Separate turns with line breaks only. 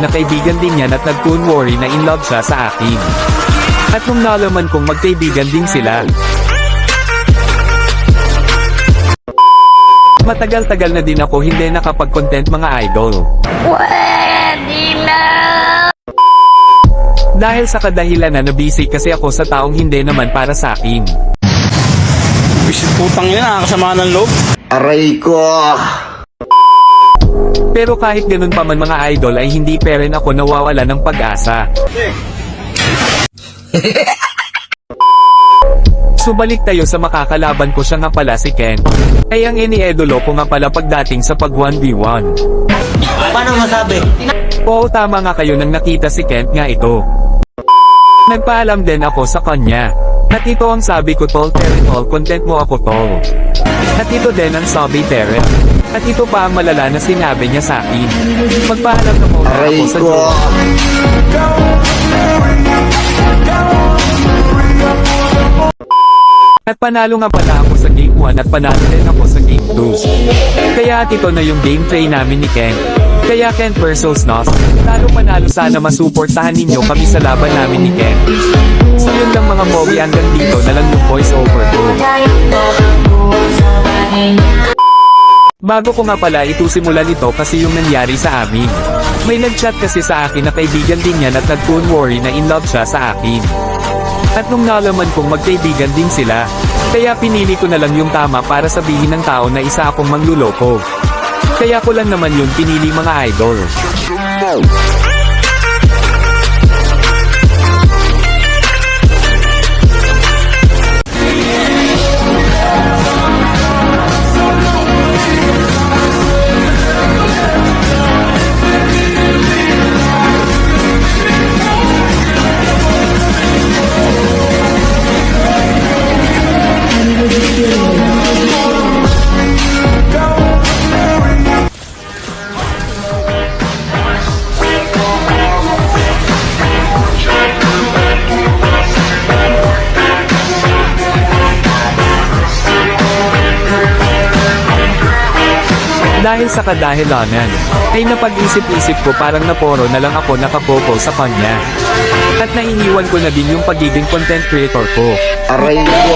na kaibigan din yan at nag-worry na in love siya sa akin. At nung nalaman kong magkaibigan din sila, matagal-tagal na din ako hindi nakapag-content mga idol.
Pwede na!
Dahil sa kadahilan na nabisi kasi ako sa taong hindi naman para sa akin.
Bisit putang ina, nakakasama ng loob.
Aray ko!
Pero kahit ganun pa man mga idol ay hindi pa rin ako nawawala ng pag-asa. Subalik tayo sa makakalaban ko, siya nga pala si Ken. Ay ang iniidolo ko nga pala pagdating sa pag 1v1.
Paano masabi?
Oo, tama nga kayo nang nakita si Kent nga ito. Nagpaalam din ako sa kanya. At ito ang sabi ko, tol Terry tol, content mo ako tol. At ito din ang sabi Terry. At ito pa ang malala na sinabi niya sa akin. Magpaalam na muna ako sa jowa. At panalo nga pala ako sa game 1 at panalo din ako sa game 2. Kaya at ito na yung gameplay namin ni Ken. Kaya Ken versus Nos, talo panalo, sana masuportahan ninyo kami sa laban namin ni Ken. So yun lang mga Moby, hanggang dito na lang yung voice over ko. Bago ko nga pala ito simulan ito kasi yung nangyari sa amin. May nag-chat kasi sa akin na kaibigan din yan at nag-worry na in love siya sa akin. At nung nalaman kong magkaibigan din sila, kaya pinili ko na lang yung tama para sabihin ng tao na isa akong mangluloko. Kaya ko lang naman yun pinili mga idol. Dahil sa kadahilanan, ay napag-isip-isip ko parang naporo na lang ako nakapopo sa kanya. At nainiwan ko na din yung pagiging content creator ko.
Aray ko!